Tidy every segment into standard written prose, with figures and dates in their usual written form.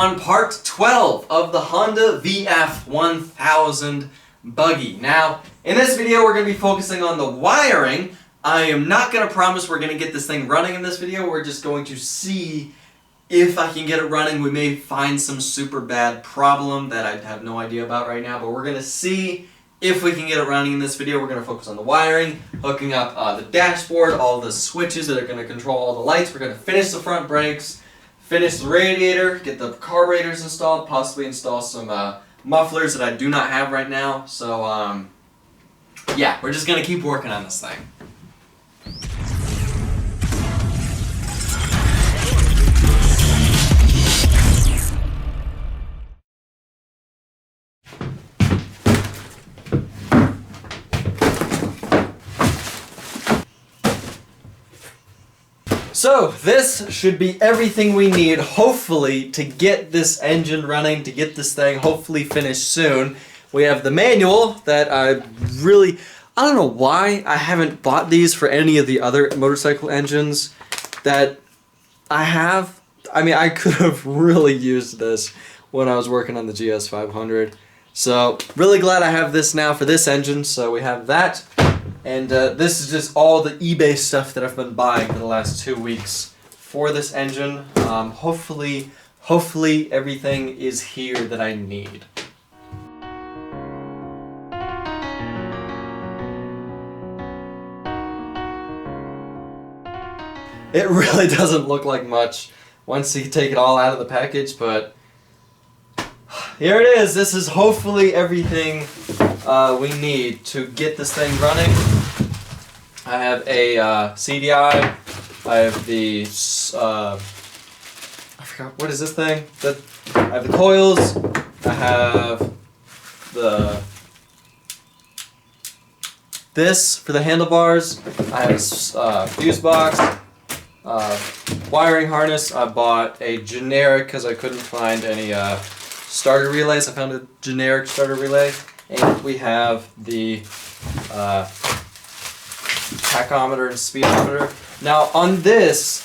on part 12 of the Honda VF1000 buggy. Now, in this video we're going to be focusing on the wiring. I am not going to promise we're going to get this thing running in this video. We're just going to see if I can get it running. We may find some super bad problem that I have no idea about right now, but we're going to see if we can get it running in this video. We're going to focus on the wiring, hooking up the dashboard, all the switches that are going to control all the lights. We're going to finish the front brakes, finish the radiator, get the carburetors installed, possibly install some mufflers that I do not have right now. So yeah, we're just going to keep working on this thing. So this should be everything we need, hopefully, to get this engine running, to get this thing hopefully finished soon. We have the manual that I don't know why I haven't bought these for any of the other motorcycle engines that I have. I mean, I could have really used this when I was working on the GS 500. So really glad I have this now for this engine. So we have that. And this is just all the eBay stuff that I've been buying for the last 2 weeks for this engine. Hopefully everything is here that I need. It really doesn't look like much once you take it all out of the package, but here it is. This is hopefully everything we need to get this thing running. I have a CDI. I have the I forgot, what is this thing? I have the coils. I have this for the handlebars. I have a fuse box. Wiring harness. I bought a generic because I couldn't find any starter relays. I found a generic starter relay. And we have the tachometer and speedometer. Now on this,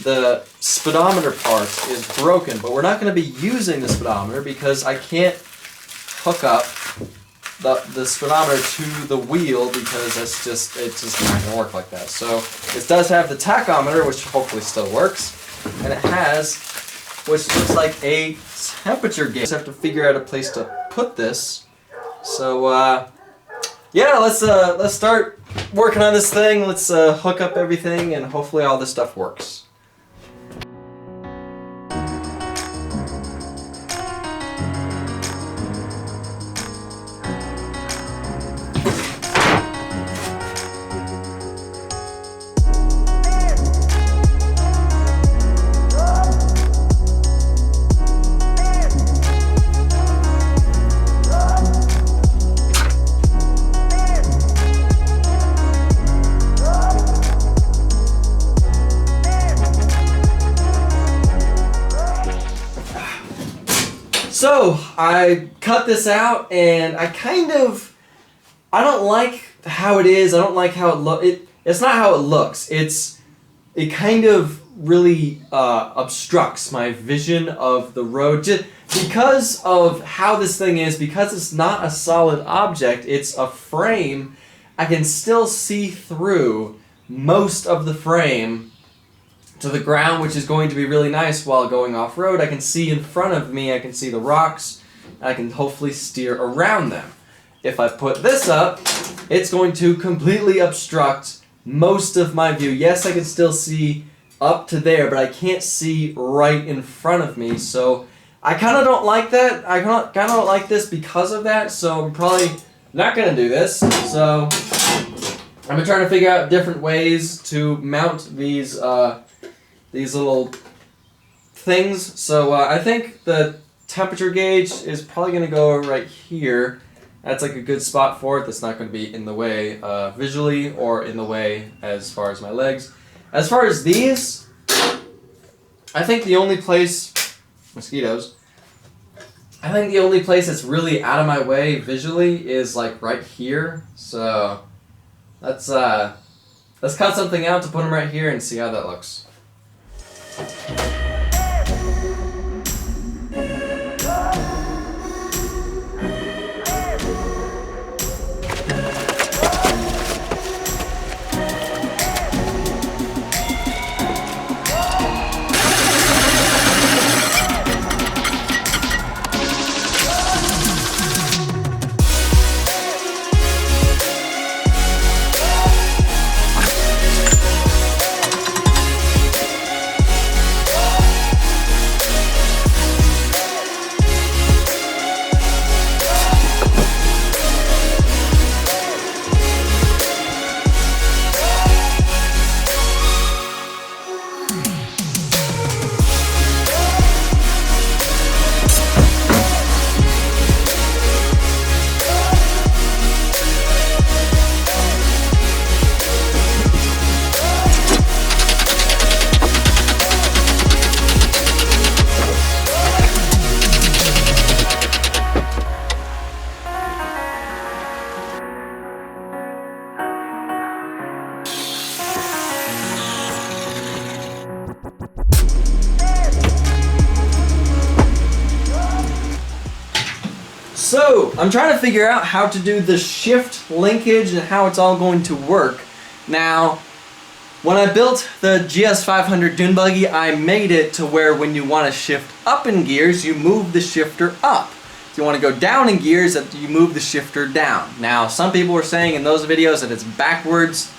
the speedometer part is broken, but we're not going to be using the speedometer because I can't hook up the speedometer to the wheel because it's just not going to work like that. So it does have the tachometer, which hopefully still works, and it has, which looks like a temperature gauge. I have to figure out a place to put this. So yeah, let's start working on this thing. Let's hook up everything, and hopefully all this stuff works. So I cut this out, and I don't like how it is. I don't like how it looks. It's not how it looks. It kind of really obstructs my vision of the road. Just because of how this thing is, because it's not a solid object, it's a frame. I can still see through most of the frame to the ground, which is going to be really nice while going off-road. I can see in front of me, I can see the rocks, and I can hopefully steer around them. If I put this up, it's going to completely obstruct most of my view. Yes, I can still see up to there, but I can't see right in front of me, so I kind of don't like that. I kind of don't like this because of that, so I'm probably not going to do this. So I've been trying to figure out different ways to mount these little things. So I think the temperature gauge is probably going to go right here. That's like a good spot for it. That's not going to be in the way visually or in the way as far as my legs. As far as these, I think the only place, mosquitoes, I think the only place that's really out of my way visually is like right here. So let's cut something out to put them right here and see how that looks. So, I'm trying to figure out how to do the shift linkage and how it's all going to work. Now, when I built the GS500 dune buggy, I made it to where when you want to shift up in gears, you move the shifter up. If you want to go down in gears, you move the shifter down. Now, some people were saying in those videos that it's backwards.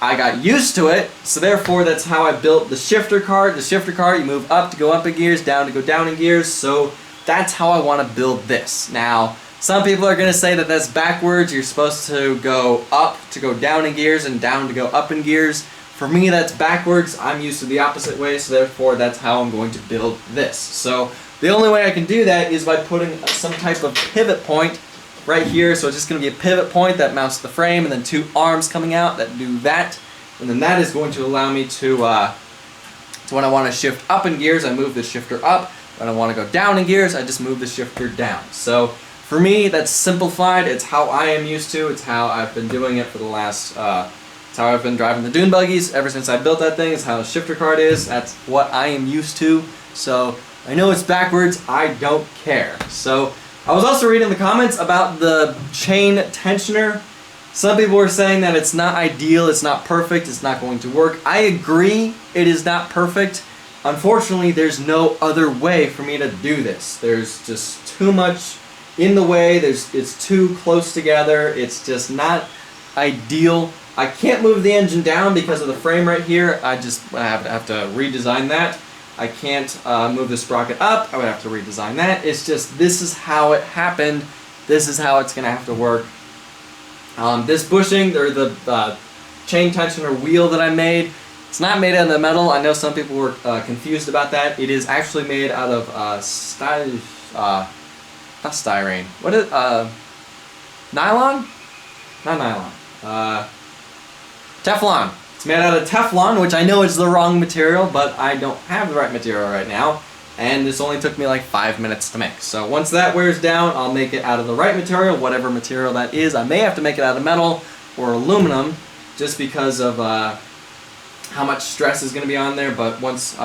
I got used to it, so therefore that's how I built the shifter cart. The shifter cart, you move up to go up in gears, down to go down in gears, so that's how I want to build this. Now, some people are going to say that that's backwards. You're supposed to go up to go down in gears and down to go up in gears. For me, that's backwards. I'm used to the opposite way, so therefore that's how I'm going to build this. So the only way I can do that is by putting some type of pivot point right here. So it's just going to be a pivot point that mounts the frame, and then two arms coming out that do that. And then that is going to allow me to when I want to shift up in gears, I move the shifter up. When I want to go down in gears, I just move the shifter down. So for me, that's simplified. It's how I am used to. It's how I've been doing it for the last, it's how I've been driving the dune buggies ever since I built that thing. It's how the shifter cart is. That's what I am used to. So I know it's backwards. I don't care. So I was also reading the comments about the chain tensioner. Some people were saying that it's not ideal, it's not perfect, it's not going to work. I agree it is not perfect. Unfortunately, there's no other way for me to do this. There's just too much in the way. It's too close together. It's just not ideal. I can't move the engine down because of the frame right here. I have to redesign that. I can't move the sprocket up. I would have to redesign that. It's just, this is how it happened. This is how it's going to have to work. This bushing, or the chain tensioner wheel that I made, it's not made out of metal. I know some people were confused about that. It is actually made out of not styrene. What is nylon? Not nylon. Teflon. It's made out of Teflon, which I know is the wrong material, but I don't have the right material right now. And this only took me like 5 minutes to make. So once that wears down, I'll make it out of the right material, whatever material that is. I may have to make it out of metal or aluminum, just because of how much stress is going to be on there. But once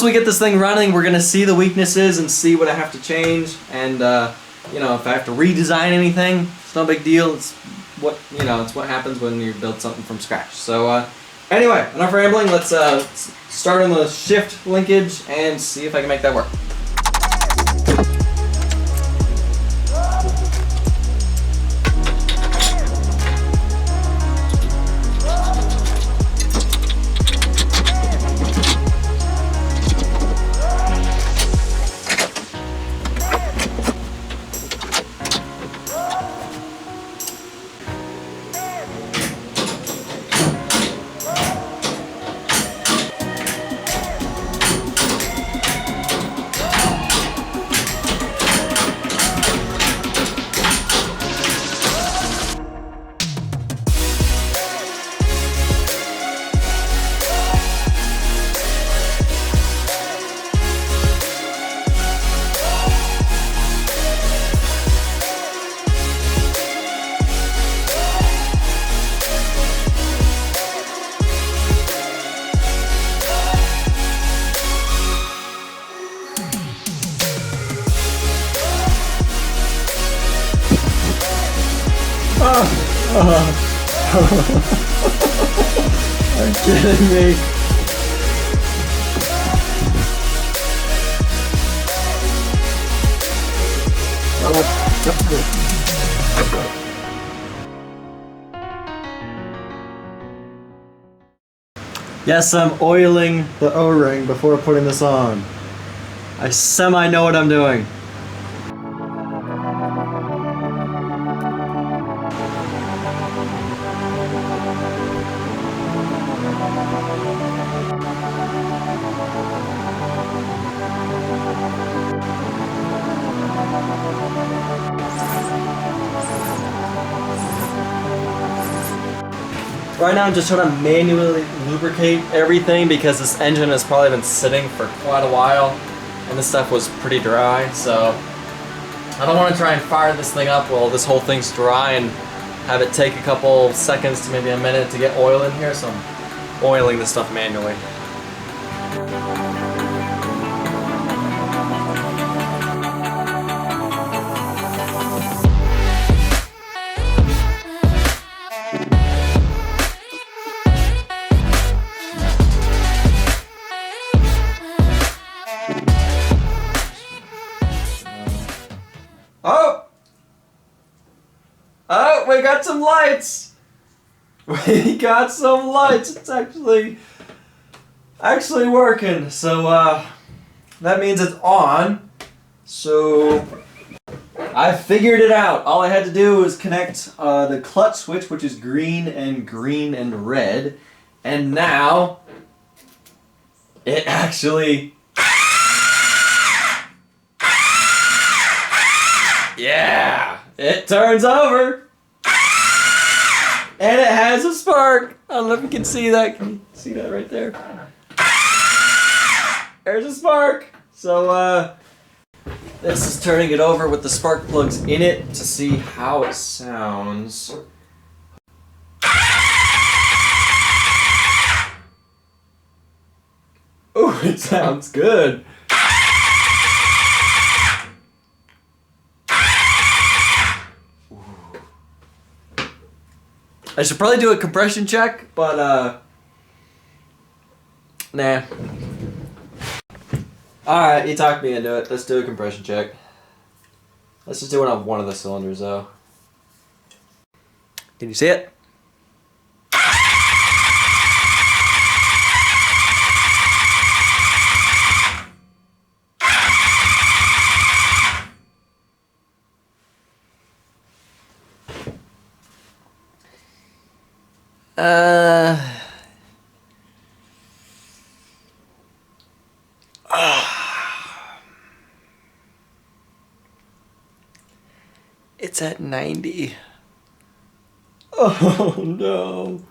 we get this thing running, we're going to see the weaknesses and see what I have to change. And you know, if I have to redesign anything, it's no big deal. It's what happens when you build something from scratch. So anyway, enough rambling. Let's start on the shift linkage and see if I can make that work. Are you kidding me? Yes, I'm oiling the O-ring before putting this on. I semi know what I'm doing. Right now I'm just trying to manually lubricate everything because this engine has probably been sitting for quite a while and this stuff was pretty dry, so I don't want to try and fire this thing up while this whole thing's dry and have it take a couple seconds to maybe a minute to get oil in here, so I'm oiling this stuff manually. Oh! Oh, we got some lights! We got some lights! It's actually working. So, that means it's on. So, I figured it out. All I had to do was connect the clutch switch, which is green and red. And now, it actually... Yeah! It turns over! And it has a spark! I don't know if you can see that. Can you see that right there? There's a spark! So, this is turning it over with the spark plugs in it to see how it sounds. Ooh, it sounds good! I should probably do a compression check, but nah. Alright, you talked me into it. Let's do a compression check. Let's just do it on one of the cylinders though. Can you see it? It's at 90. Oh no.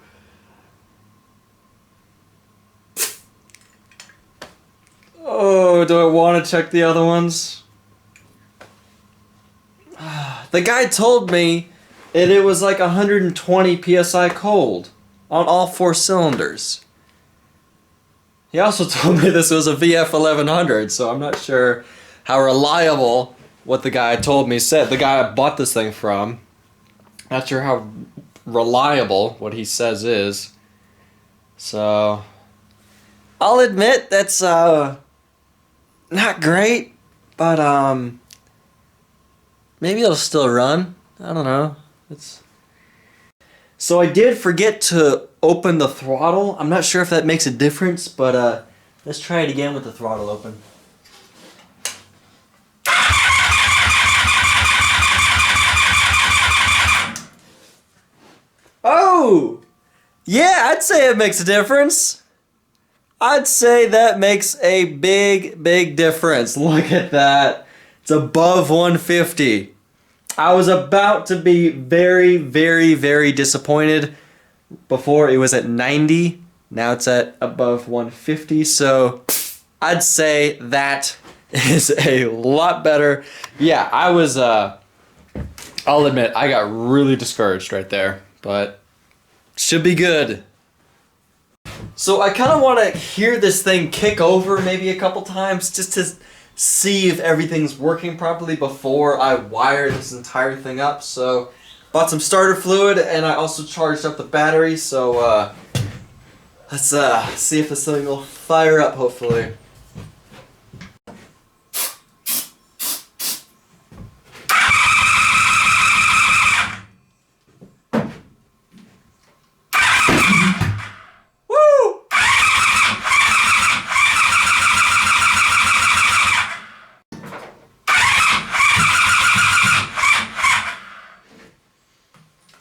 Oh, do I want to check the other ones? The guy told me it was like 120 psi cold on all 4 cylinders. He also told me this was a VF 1100, so I'm not sure how reliable what the guy told me said. The guy I bought this thing from. Not sure how reliable what he says is. So, I'll admit that's not great, but maybe it'll still run. I don't know. So I did forget to open the throttle. I'm not sure if that makes a difference, but let's try it again with the throttle open. Oh! Yeah, I'd say it makes a difference. I'd say that makes a big, big difference. Look at that. It's above 150. I was about to be very, very, very disappointed. Before it was at 90. Now it's at above 150. So I'd say that is a lot better. Yeah, I was, I'll admit, I got really discouraged right there. But should be good. So I kind of want to hear this thing kick over maybe a couple times just to see if everything's working properly before I wire this entire thing up. So bought some starter fluid and I also charged up the battery. So let's see if this thing will fire up hopefully.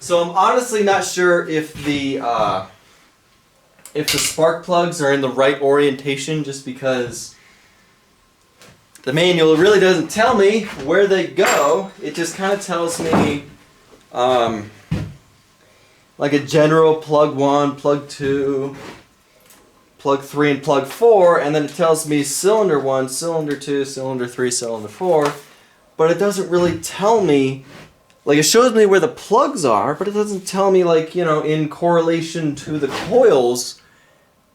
So I'm honestly not sure if the spark plugs are in the right orientation, just because the manual really doesn't tell me where they go. It just kind of tells me like a general plug 1, plug 2, plug 3, and plug 4, and then it tells me cylinder 1, cylinder 2, cylinder 3, cylinder 4, but it doesn't really tell me. Like, it shows me where the plugs are, but it doesn't tell me, like, you know, in correlation to the coils,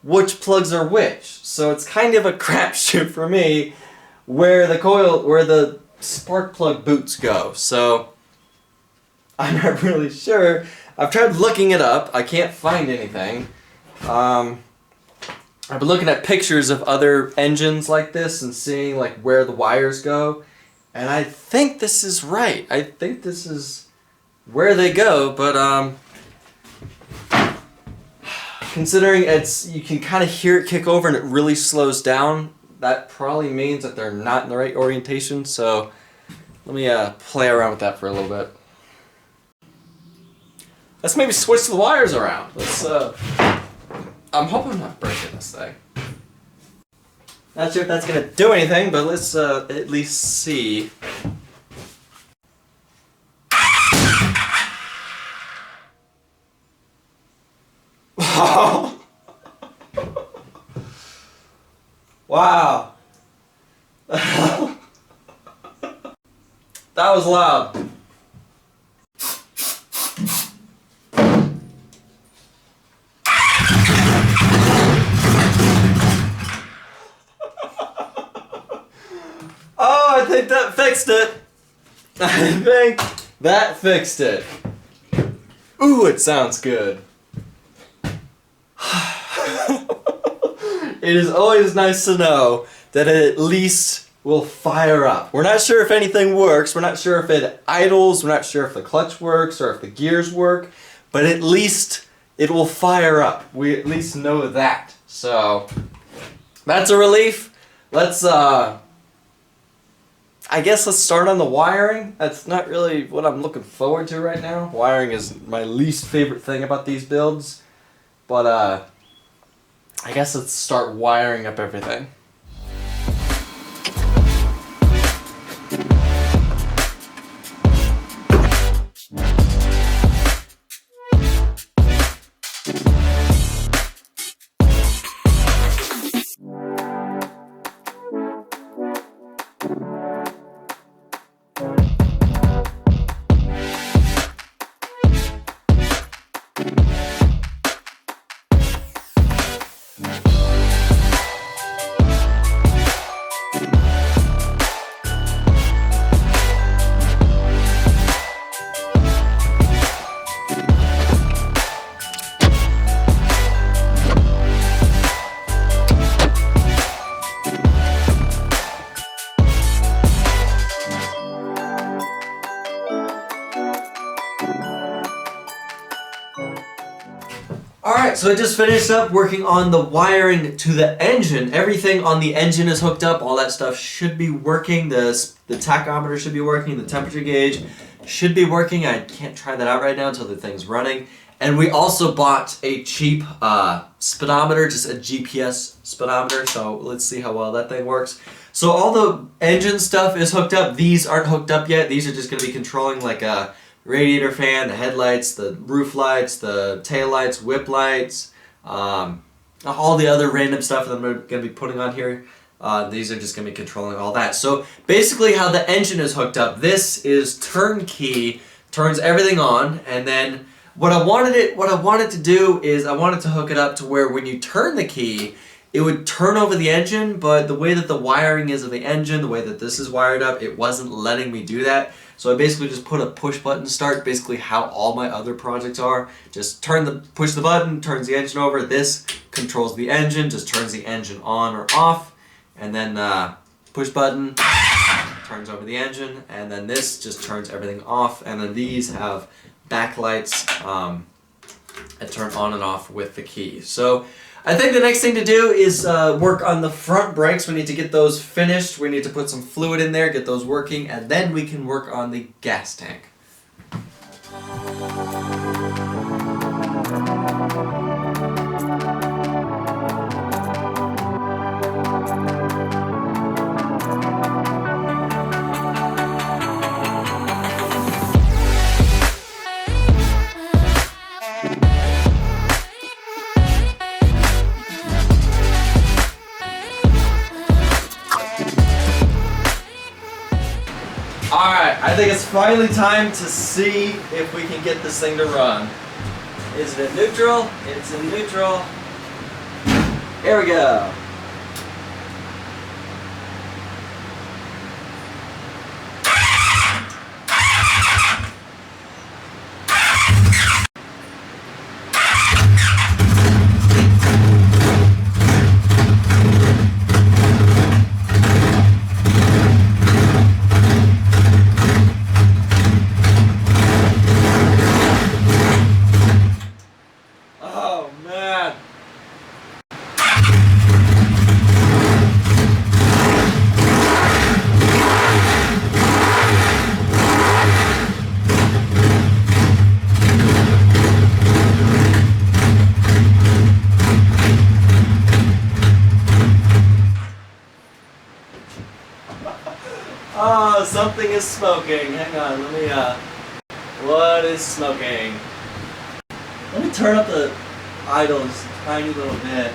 which plugs are which. So it's kind of a crapshoot for me where the spark plug boots go. So I'm not really sure. I've tried looking it up. I can't find anything. I've been looking at pictures of other engines like this and seeing, like, where the wires go. And I think this is right. I think this is where they go, but considering you can kind of hear it kick over and it really slows down, that probably means that they're not in the right orientation. So let me play around with that for a little bit. Let's maybe switch the wires around. Let's. I'm hoping I'm not breaking this thing. Not sure if that's gonna do anything, but let's at least see. Wow. That was loud. Oh, I think that fixed it. I think that fixed it. Ooh, it sounds good. It is always nice to know that it at least will fire up. We're not sure if anything works. We're not sure if it idles. We're not sure if the clutch works or if the gears work. But at least it will fire up. We at least know that. So that's a relief. Let's I guess let's start on the wiring. That's not really what I'm looking forward to right now. Wiring is my least favorite thing about these builds. But I guess let's start wiring up everything. Alright, so I just finished up working on the wiring to the engine. Everything on the engine is hooked up. All that stuff should be working. The tachometer should be working. The temperature gauge should be working. I can't try that out right now until the thing's running. And we also bought a cheap speedometer, just a GPS speedometer. So let's see how well that thing works. So all the engine stuff is hooked up. These aren't hooked up yet. These are just going to be controlling like a radiator fan, the headlights, the roof lights, the tail lights, whip lights, all the other random stuff that I'm going to be putting on here. These are just going to be controlling all that. So basically how the engine is hooked up, this is turnkey, turns everything on, and then what I wanted to do is I wanted to hook it up to where when you turn the key, it would turn over the engine, but the way that the wiring is of the engine, the way that this is wired up, it wasn't letting me do that. So I basically just put a push button start, basically how all my other projects are. Just push the button, turns the engine over. This controls the engine, just turns the engine on or off. And then push button, turns over the engine. And then this just turns everything off. And then these have backlights that turn on and off with the key. So I think the next thing to do is work on the front brakes. We need to get those finished. We need to put some fluid in there, get those working, and then we can work on the gas tank. Alright, I think it's finally time to see if we can get this thing to run. Is it in neutral? It's in neutral. Here we go. something is smoking. Hang on, let me, what is smoking? Let me turn up the idle just a tiny little bit.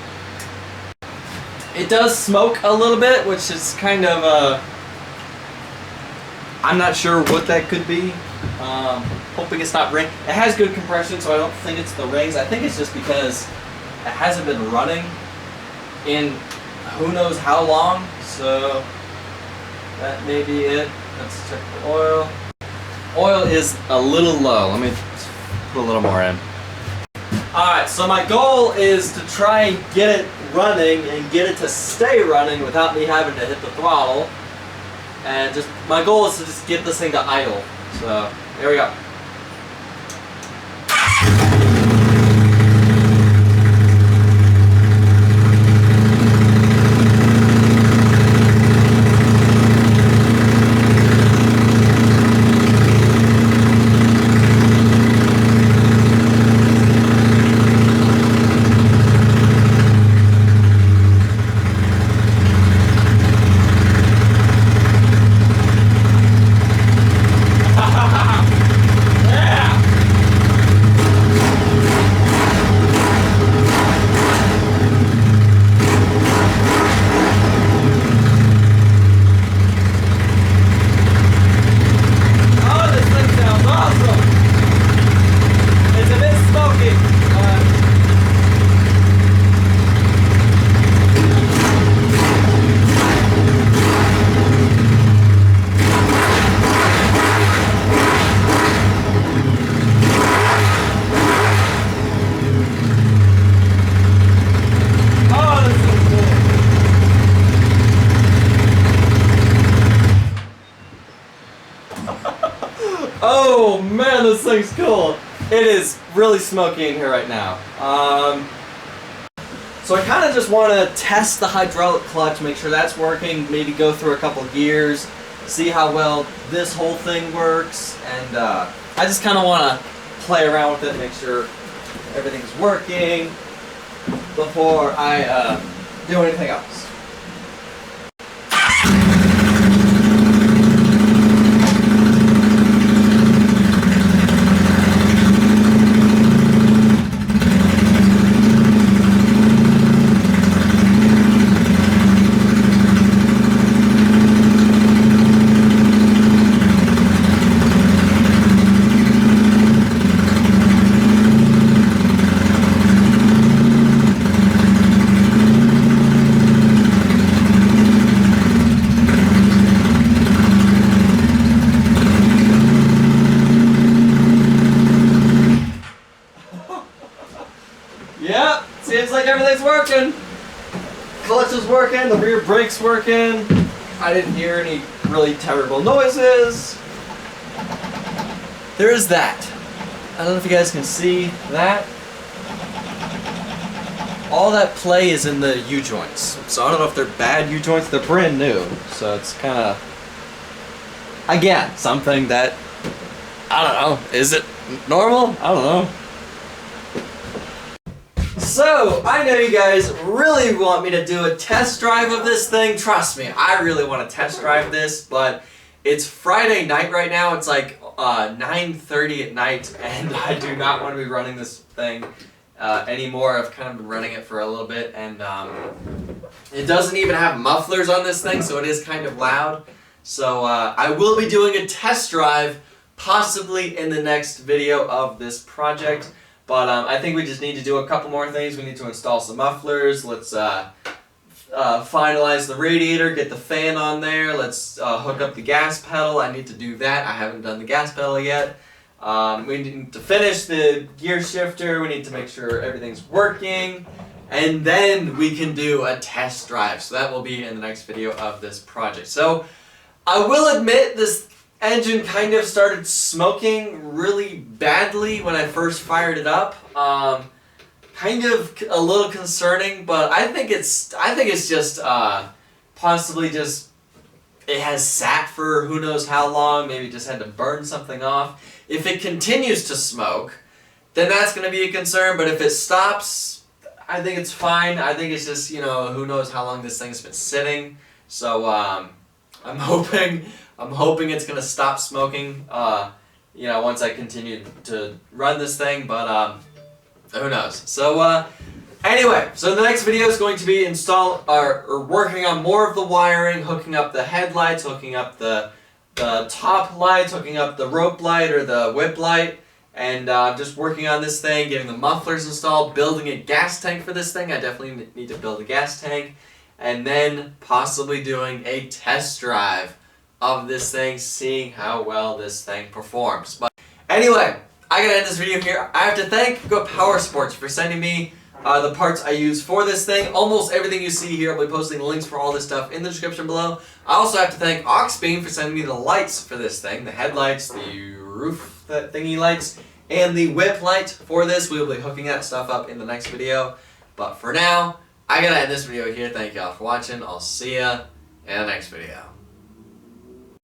It does smoke a little bit, which is kind of, I'm not sure what that could be. Hoping it's not ring. It has good compression, so I don't think it's the rings. I think it's just because it hasn't been running in who knows how long, so that may be it. Let's check the oil. Oil is a little low. Let me put a little more in. Alright, so my goal is to try and get it running and get it to stay running without me having to hit the throttle. And just, my goal is to just get this thing to idle. So, there we go. Oh man, this thing's cool. It is really smoky in here right now. So I kind of just want to test the hydraulic clutch, make sure that's working, maybe go through a couple gears, see how well this whole thing works, and I just kind of want to play around with it, make sure everything's working before I do anything else. Yep, seems like everything's working. Clutch is working, the rear brake's working. I didn't hear any really terrible noises. There is that. I don't know if you guys can see that. All that play is in the U-joints. So I don't know if they're bad U-joints, they're brand new. So it's kind of, again, something that, I don't know, is it normal? I don't know. So, I know you guys really want me to do a test drive of this thing. Trust me, I really want to test drive this, but it's Friday night right now. It's like 9:30 at night, and I do not want to be running this thing anymore. I've kind of been running it for a little bit, and it doesn't even have mufflers on this thing, so it is kind of loud. So, I will be doing a test drive, possibly in the next video of this project. But I think we just need to do a couple more things. We need to install some mufflers. Let's finalize the radiator, get the fan on there. Let's hook up the gas pedal. I need to do that. I haven't done the gas pedal yet. We need to finish the gear shifter. We need to make sure everything's working. And then we can do a test drive. So that will be in the next video of this project. So I will admit this engine kind of started smoking really badly when I first fired it up. Kind of a little concerning, but I think it's just possibly just it has sat for who knows how long. Maybe just had to burn something off. If it continues to smoke, then that's going to be a concern. But if it stops, I think it's fine. I think it's just, you know, who knows how long this thing's been sitting. So I'm hoping I'm hoping it's gonna stop smoking, you know, once I continue to run this thing, but who knows. So anyway, so the next video is going to be or working on more of the wiring, hooking up the headlights, hooking up the top lights, hooking up the rope light or the whip light, and just working on this thing, getting the mufflers installed, building a gas tank for this thing. I definitely need to build a gas tank, and then possibly doing a test drive of this thing, seeing how well this thing performs. But anyway, I gotta end this video here. I have to thank Go Power Sports for sending me the parts I use for this thing. Almost everything you see here, I'll be posting the links for all this stuff in the description below. I also have to thank Auxbeam for sending me the lights for this thing, the headlights, the roof thingy lights, and the whip light for this. We'll be hooking that stuff up in the next video. But for now, I gotta end this video here. Thank y'all for watching. I'll see ya in the next video.